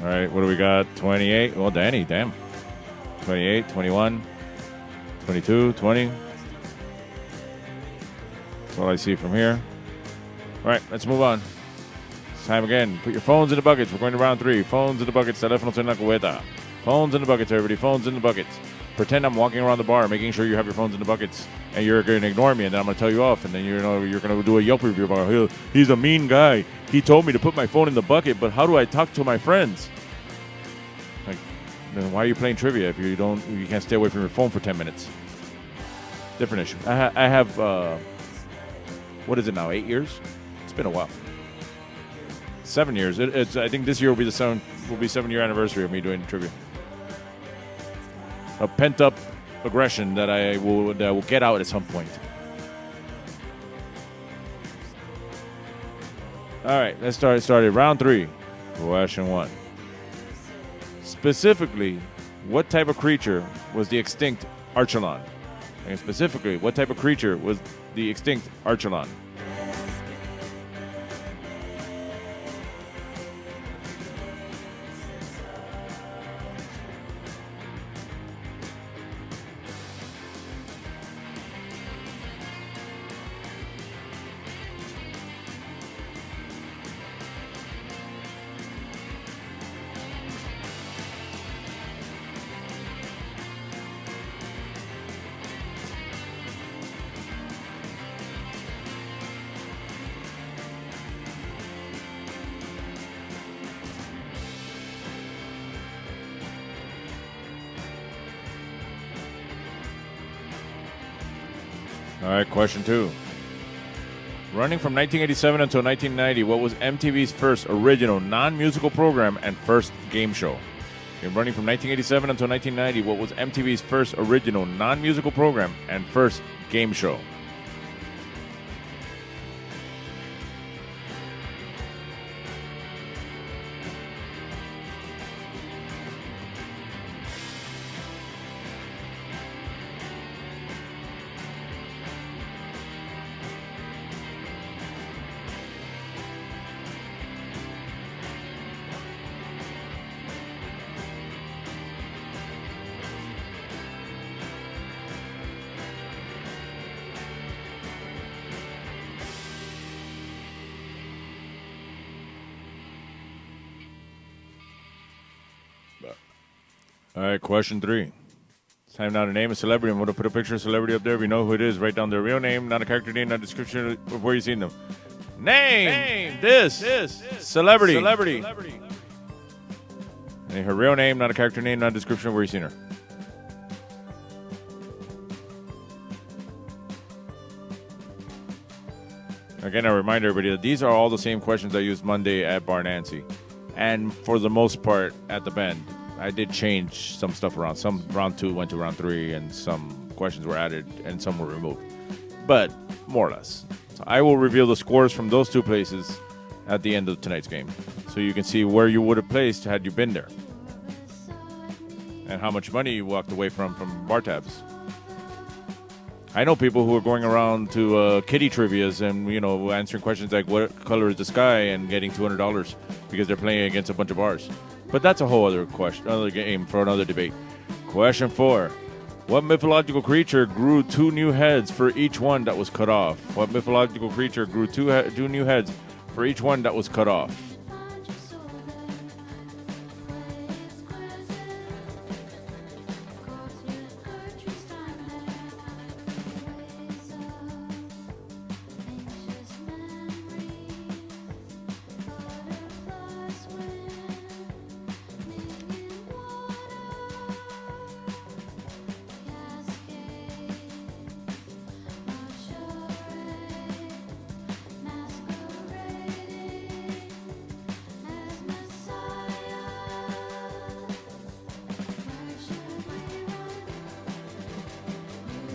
Speaker 2: All right, what do we got? 28. Well, Danny, damn. 28, 21, 22, 20. That's all I see from here. All right, let's move on. It's time again. Put your phones in the buckets. We're going to round 3. Phones in the buckets. Teléfonos en la cubeta. Phones in the buckets, everybody. Phones in the buckets. Pretend I'm walking around the bar, making sure you have your phones in the buckets, and you're going to ignore me, and then I'm going to tell you off, and then you're going to do a Yelp review about he's a mean guy. He told me to put my phone in the bucket, but how do I talk to my friends? Like, then why are you playing trivia if you can't stay away from your phone for 10 minutes? Different issue. I have what is it now? 8 years? It's been a while. 7 years. I think this year will be 7-year anniversary of me doing trivia. A pent-up aggression that I will get out at some point. All right, let's start started. Round 3, question 1. Specifically, what type of creature was the extinct Archelon? And specifically, what type of creature was the extinct Archelon? All right, question 2. Running from 1987 until 1990, what was MTV's first original non-musical program and first game show? Okay, running from 1987 until 1990, what was MTV's first original non-musical program and first game show? All right, question 3. It's time now to name a celebrity. I'm going to put a picture of a celebrity up there. If you know who it is, write down their real name, not a character name, not a description of where you've seen them. Name this celebrity. And her real name, not a character name, not a description of where you've seen her. Again, I remind everybody that these are all the same questions I used Monday at Bar Nancy. And for the most part, at the Bend, I did change some stuff around. Some round 2 went to round 3, and some questions were added, and some were removed. But more or less. So I will reveal the scores from those 2 places at the end of tonight's game, so you can see where you would have placed had you been there, and how much money you walked away from bar tabs. I know people who are going around to kitty trivias and, answering questions like what color is the sky and getting $200 because they're playing against a bunch of bars. But that's a whole other question, another game for another debate. Question 4. What mythological creature grew 2 new heads for each one that was cut off? What mythological creature grew 2 new heads for each one that was cut off?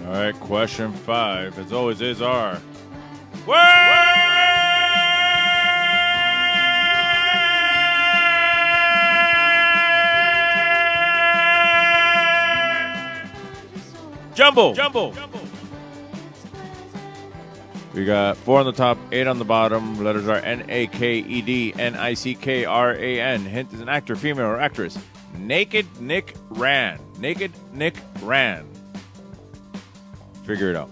Speaker 2: All right, question 5, as always, is our Jumbo. We got 4 on the top, 8 on the bottom. Letters are Naked, Nickran. Hint is an actor, female, or actress. Naked Nick Ran. Figure it out.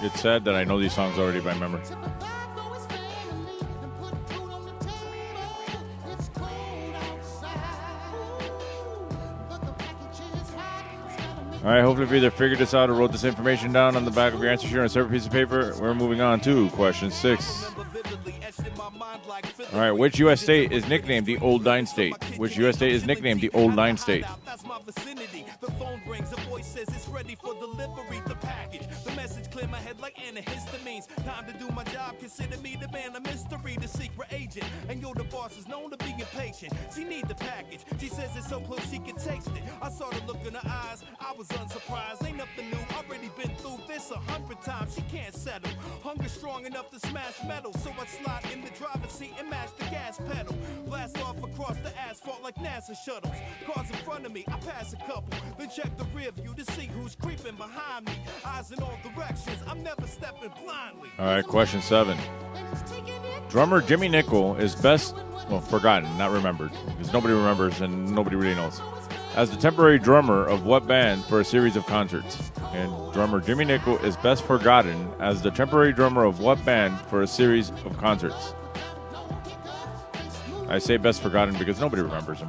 Speaker 2: It's sad that I know these songs already by memory. All right, hopefully you either figured this out or wrote this information down on the back of your answer sheet on a separate piece of paper. We're moving on to question 6. All right, which U.S. state is nicknamed the Old Nine State? Which U.S. state is nicknamed the Old Nine State?
Speaker 11: The phone rings, a voice says it's ready for delivery. The package, the message clear my head like antihistamines. Time to do my job, consider me the man of mystery, the secret agent. And you're the boss is known to be impatient. She need the package, she says it's so close she can taste it. I saw the look in her eyes, I was unsurprised. Ain't nothing new, already been through this 100 times. She can't settle, hunger strong enough to smash metal. So I slide in the driver's seat and match the gas pedal. Blast off across the asphalt like NASA shuttles. Cars in front of me, I pass a couple. Then check the rear view to see who's creeping behind me. Eyes in all directions, I'm never stepping blindly.
Speaker 2: All right, question 7. Drummer Jimmy Nicol is best, forgotten, not remembered, because nobody remembers and nobody really knows, as the temporary drummer of what band for a series of concerts? And drummer Jimmy Nicol is best forgotten as the temporary drummer of what band for a series of concerts? I say best forgotten because nobody remembers him.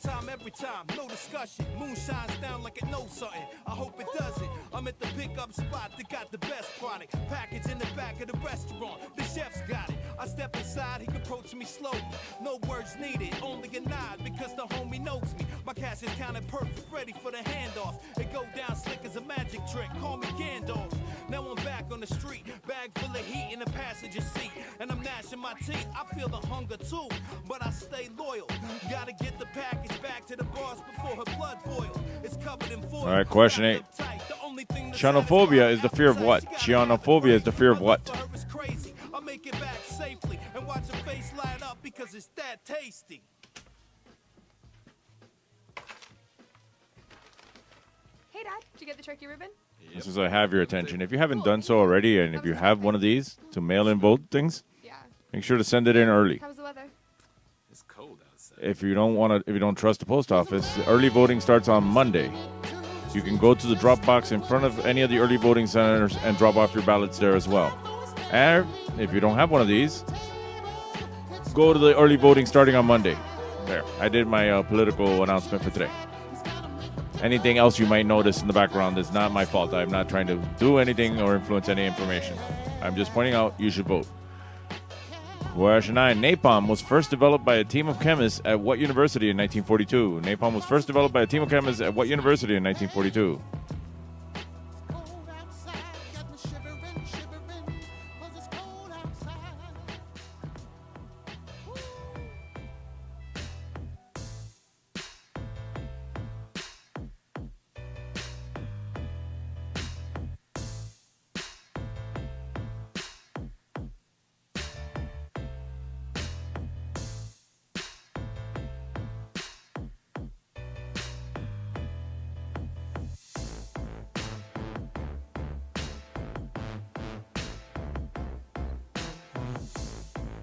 Speaker 11: Time every time, no discussion. Moon shines down like it knows something. I hope it doesn't. I'm at the pickup spot that got the best product. Package in the back of the restaurant. The chef's got it. I step inside, he approach me slowly. No words needed, only a nod because the homie knows me. My cash is counted perfect, ready for the handoff. It go down slick as a magic trick. Call me Gandalf. Now I'm back on the street, bag full of heat in the passenger seat, and I'm gnashing my
Speaker 5: my teeth, I feel the hunger too, but I stay loyal. Gotta get the package back to the boss before her blood boils. It's covered in foil.
Speaker 2: All right, question 8. Chionophobia is the fear of what? Chionophobia is the fear of what?
Speaker 5: I'll make it back safely and watch her face light up because it's that tasty.
Speaker 6: Hey, Dad, did you get the turkey ribbon?
Speaker 2: This is I have your attention. If you haven't done so already, and if you have one of these to mail in vote things, make sure to send it in early.
Speaker 6: How was the weather?
Speaker 4: It's cold outside.
Speaker 2: If you don't trust the post office, the early voting starts on Monday. You can go to the drop box in front of any of the early voting centers and drop off your ballots there as well. And if you don't have one of these, go to the early voting starting on Monday. There, I did my political announcement for today. Anything else you might notice in the background is not my fault. I'm not trying to do anything or influence any information. I'm just pointing out you should vote. Question 9. Napalm was first developed by a team of chemists at what university in 1942? Napalm was first developed by a team of chemists at what university in 1942?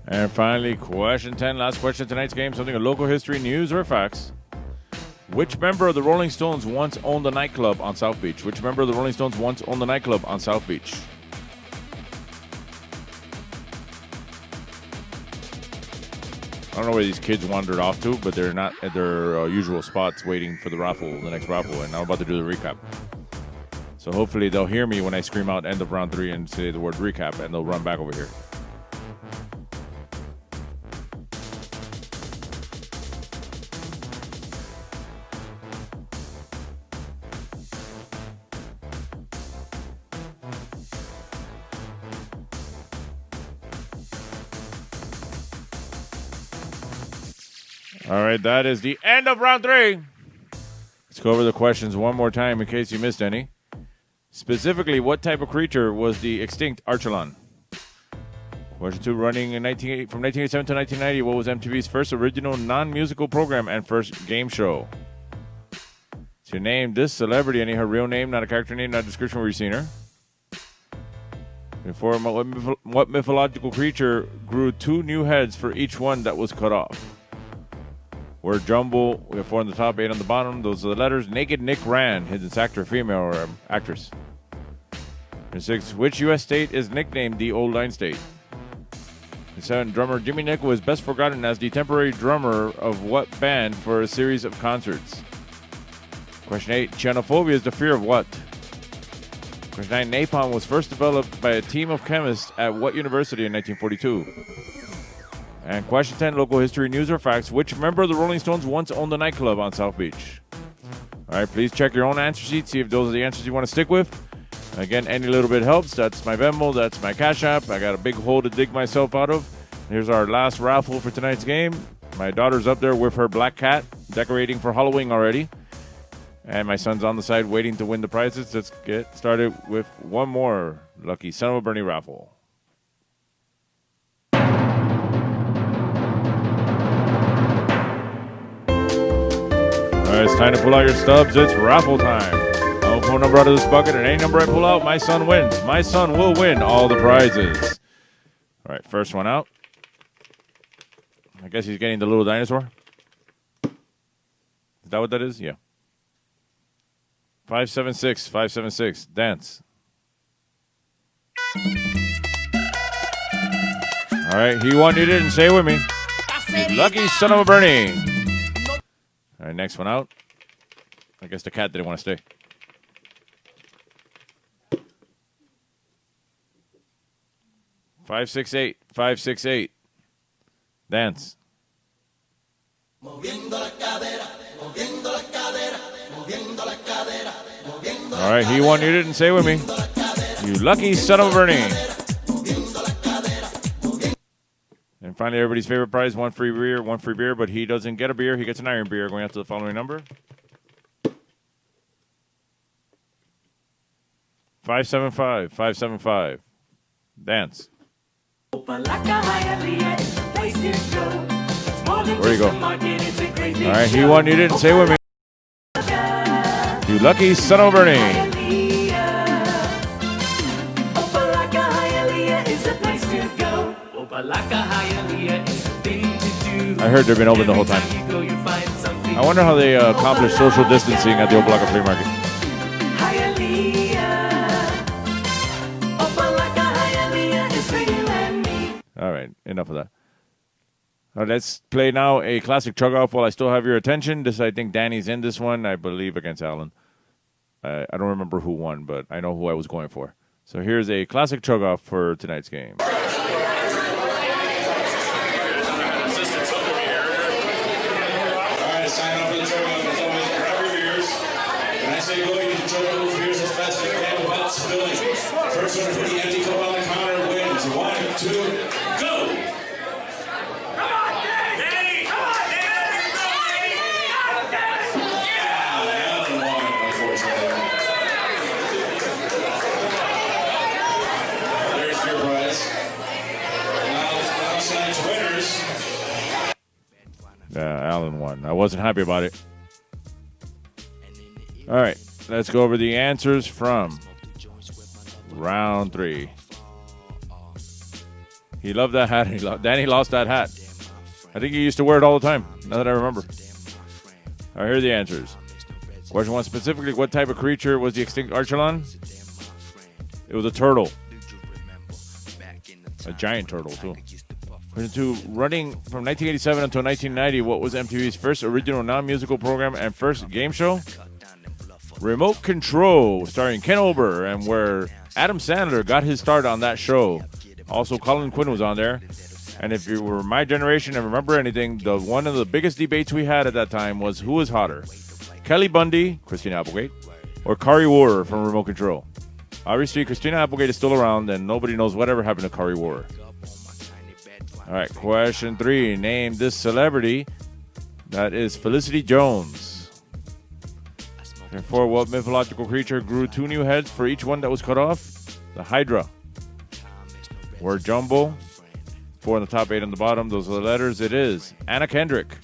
Speaker 2: And finally, question 10, last question of tonight's game, something of local history, news, or facts. Which member of the Rolling Stones once owned a nightclub on South Beach? Which member of the Rolling Stones once owned a nightclub on South Beach? I don't know where these kids wandered off to, but they're not at their usual spots waiting for the next raffle, and I'm about to do the recap. So hopefully they'll hear me when I scream out end of round 3 and say the word recap, and they'll run back over here. All right, that is the end of round 3. Let's go over the questions one more time in case you missed any. Specifically, what type of creature was the extinct Archelon? Question 2, running from 1987 to 1990, what was MTV's first original non-musical program and first game show? To name this celebrity, any her real name, not a character name, not a description where you've seen her. Before, what mythological creature grew 2 new heads for each one that was cut off? Word jumble, we have 4 on the top, 8 on the bottom. Those are the letters. Naked Nick Rand, his actor, female or actress. And 6, which U.S. state is nicknamed the Old Line State? And 7, drummer Jimmy Nicol is best forgotten as the temporary drummer of what band for a series of concerts? Question 8, Chionophobia is the fear of what? Question 9, napalm was first developed by a team of chemists at what university in 1942? And question 10, local history, news, or facts. Which member of the Rolling Stones once owned a nightclub on South Beach? All right, please check your own answer sheet. See if those are the answers you want to stick with. Again, any little bit helps. That's my Venmo. That's my Cash App. I got a big hole to dig myself out of. Here's our last raffle for tonight's game. My daughter's up there with her black cat, decorating for Halloween already. And my son's on the side waiting to win the prizes. Let's get started with one more Lucky Son of a Bernie raffle. All right, it's time to pull out your stubs. It's raffle time. I'll pull a number out of this bucket, and any number I pull out, my son wins. My son will win all the prizes. All right, first one out. I guess he's getting the little dinosaur. Is that what that is? Yeah. 576, 576. Dance. All right, he won. You didn't. Say it with me. You lucky son of a Bernie. All right, next one out. I guess the cat didn't want to stay. $568, $568. Dance. All right, he won. You didn't. Say with me. You lucky son of a Bernie. And finally, everybody's favorite prize, one free beer, but he doesn't get a beer. He gets an iron beer going out to the following number. 575. Dance. Where you go? All right, he won. You didn't say with me. You lucky son of a Bernie. I heard they've been open the whole time. I wonder how they accomplish social distancing at the Opelika Flea Market. All right, enough of that. All right, let's play now a classic chug-off while I still have your attention. This, I think Danny's in this one, I believe, against Alan. I don't remember who won, but I know who I was going for. So here's a classic chug-off for tonight's game.
Speaker 4: Sign off for the chug-off. As always, grab your beers. When I say go, you need to chug those beers as fast as you can without spilling. First one to put the empty cup on the counter wins. 1, 2, go! Come on, Danny! Come on, Danny! Alan won, unfortunately. There's your prize. Now tonight's winners.
Speaker 2: Alan won. I wasn't happy about it. All right, let's go over the answers from round 3. He loved that hat. Danny lost that hat. I think he used to wear it all the time, now that I remember. All right, here are the answers. Question 1, specifically, what type of creature was the extinct Archelon? It was a turtle. A giant turtle, too. Question 2, running from 1987 until 1990, what was MTV's first original non-musical program and first game show? Remote Control, starring Ken Ober, and where Adam Sandler got his start on that show. Also, Colin Quinn was on there. And if you were my generation and remember anything, one of the biggest debates we had at that time was who was hotter, Kelly Bundy, Christina Applegate, or Kari Wurr from Remote Control. Obviously, Christina Applegate is still around, and nobody knows whatever happened to Kari Wurr. All right, question 3. Name this celebrity. That is Felicity Jones. And 4, what mythological creature grew 2 new heads for each one that was cut off? The Hydra. Word jumble. 4 on the top, 8 on the bottom. Those are the letters. It is Anna Kendrick.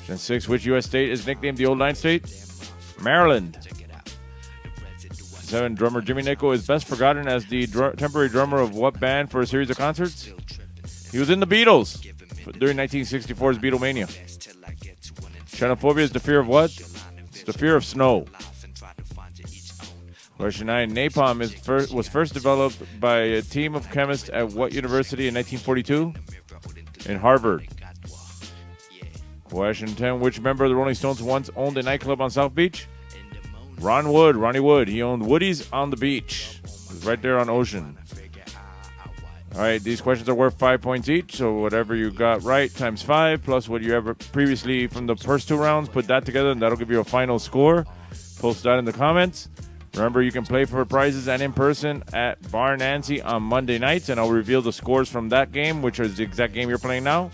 Speaker 2: Then 6, which U.S. state is nicknamed the Old Line State? Maryland. 7, drummer Jimmy Nicol is best forgotten as the temporary drummer of what band for a series of concerts? He was in the Beatles during 1964's Beatlemania. Xenophobia is the fear of what? It's the fear of snow. Question 9, napalm was first developed by a team of chemists at what university in 1942? In Harvard. Question 10, which member of the Rolling Stones once owned a nightclub on South Beach? Ronnie Wood. He owned Woody's on the Beach. It was right there on Ocean. All right, these questions are worth 5 points each, so whatever you got right times 5, plus what you ever previously from the first 2 rounds, put that together, and that'll give you a final score. Post that in the comments. Remember, you can play for prizes and in person at Bar Nancy on Monday nights, and I'll reveal the scores from that game, which is the exact game you're playing now,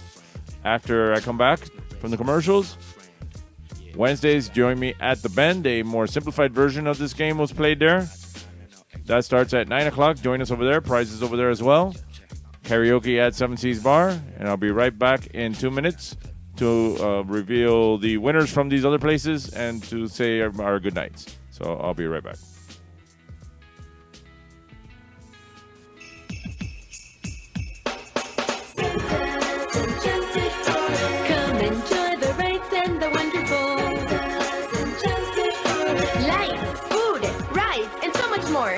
Speaker 2: after I come back from the commercials. Wednesdays, join me at The Bend. A more simplified version of this game was played there. That starts at 9 o'clock. Join us over there. Prizes over there as well. Karaoke at 7 Seas Bar. And I'll be right back in 2 minutes to reveal the winners from these other places and to say our good nights. So I'll be right back.
Speaker 11: Come enjoy the rides and the wonderful. Lights, food, rides, and so much more.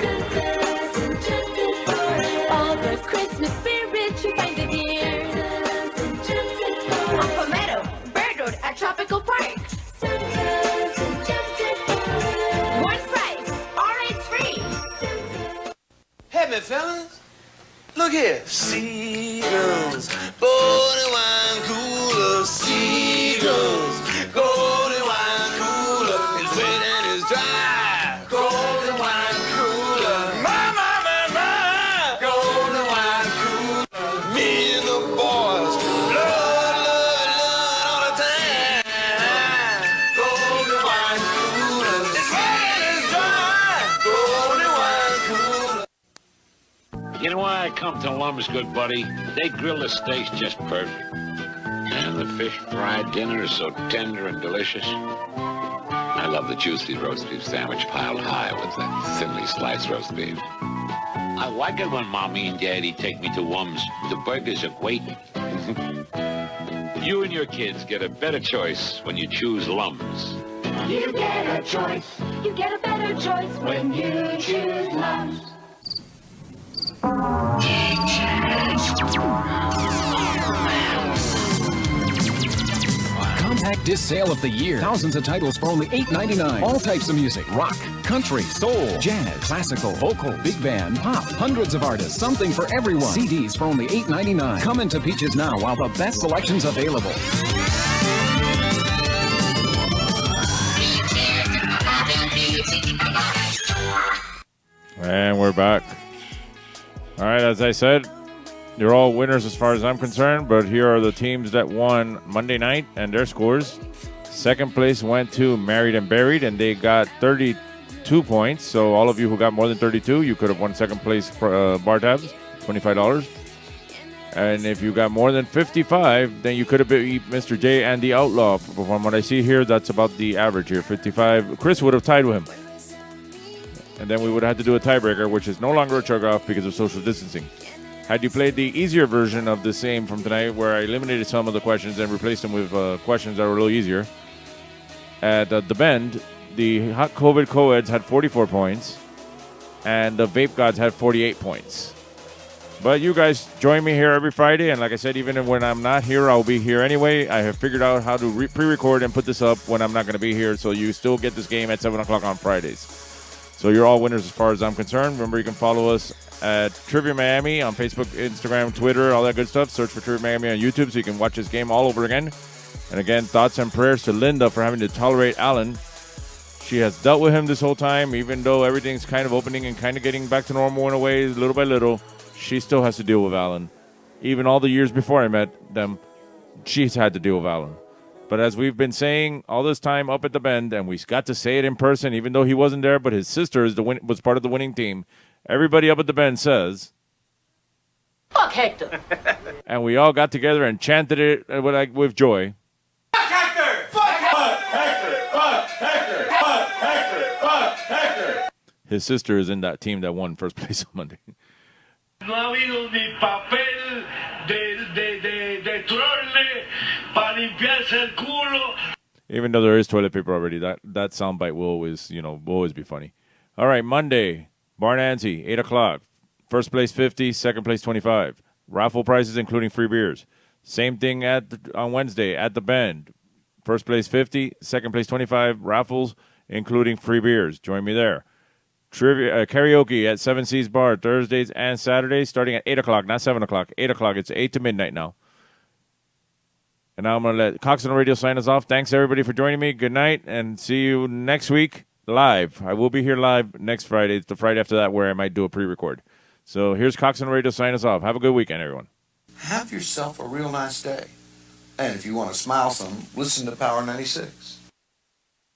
Speaker 11: All the Christmas spirit you find it here. On Palmetto, Bird Road at Tropical Park. One price, all rides free.
Speaker 1: Hey, man, fellas. Look here. Seagulls, golden wine cooler. Seagulls, golden wine cooler. It's wet and it's dry. Golden wine cooler. My. Golden wine cooler. Me and
Speaker 7: You know why I come to Lum's, good buddy? They grill the steaks just perfect. And the fish fried dinner is so tender and delicious. I love the juicy roast beef sandwich piled high with that thinly sliced roast beef. I like it when Mommy and Daddy take me to Wum's. The burgers are great. You and your kids get a better choice when you choose Lum's.
Speaker 14: You get a choice. You get a better choice when you choose Lum's.
Speaker 8: Compact disc sale of the year. Thousands of titles for only $8.99. All types of music. Rock, country, soul, jazz, classical, vocal, big band, pop. Hundreds of artists. Something for everyone. CDs for only $8.99. Come into Peaches now while the best selection's available.
Speaker 2: And we're back. All right, as I said, you're all winners as far as I'm concerned, but here are the teams that won Monday night and their scores. Second place went to Married and Buried, and they got 32 points. So all of you who got more than 32, you could have won second place bar tabs, $25. And if you got more than 55, then you could have beat Mr. J and the Outlaw. From what I see here, that's about the average here, 55. Chris would have tied with him. And then we would have had to do a tiebreaker, which is no longer a chug-off because of social distancing. Had you played the easier version of the same from tonight, where I eliminated some of the questions and replaced them with questions that were a little easier, at the Bend, the Hot COVID Co-eds had 44 points, and the Vape Gods had 48 points. But you guys join me here every Friday, and like I said, even when I'm not here, I'll be here anyway. I have figured out how to pre-record and put this up when I'm not going to be here, so you still get this game at 7 o'clock on Fridays. So you're all winners as far as I'm concerned. Remember, you can follow us at Trivia Miami on Facebook, Instagram, Twitter, all that good stuff. Search for Trivia Miami on YouTube so you can watch this game all over again. And again, thoughts and prayers to Linda for having to tolerate Alan. She has dealt with him this whole time, even though everything's kind of opening and kind of getting back to normal in a way, little by little. She still has to deal with Alan. Even all the years before I met them, she's had to deal with Alan. But as we've been saying all this time up at the Bend, and we got to say it in person, even though he wasn't there, but his sister was part of the winning team. Everybody up at the Bend says,
Speaker 3: Fuck Hector.
Speaker 2: And we all got together and chanted it with joy.
Speaker 14: Fuck Hector! Fuck Hector! Fuck Hector! Fuck Hector! Fuck Hector!
Speaker 2: His sister is in that team that won first place on Monday.
Speaker 12: No ha habido ni papel de trole para limpiarse el culo.
Speaker 2: Even though there is toilet paper already, that soundbite will always be funny. All right, Monday, Bar Nancy, 8 o'clock. First place 50, second place 25. Raffle prizes including free beers. Same thing on Wednesday at the Bend. First place 50, second place 25. Raffles including free beers. Join me there. Trivia karaoke at 7 Seas Bar Thursdays and Saturdays starting at 8 o'clock, not 7 o'clock. 8 o'clock. It's 8 to midnight now. And now I'm going to let Cox on the Radio sign us off. Thanks, everybody, for joining me. Good night, and see you next week live. I will be here live next Friday. It's the Friday after that where I might do a pre-record. So here's Cox on the Radio sign us off. Have a good weekend, everyone.
Speaker 1: Have yourself a real nice day. And if you want to smile some, listen to Power 96.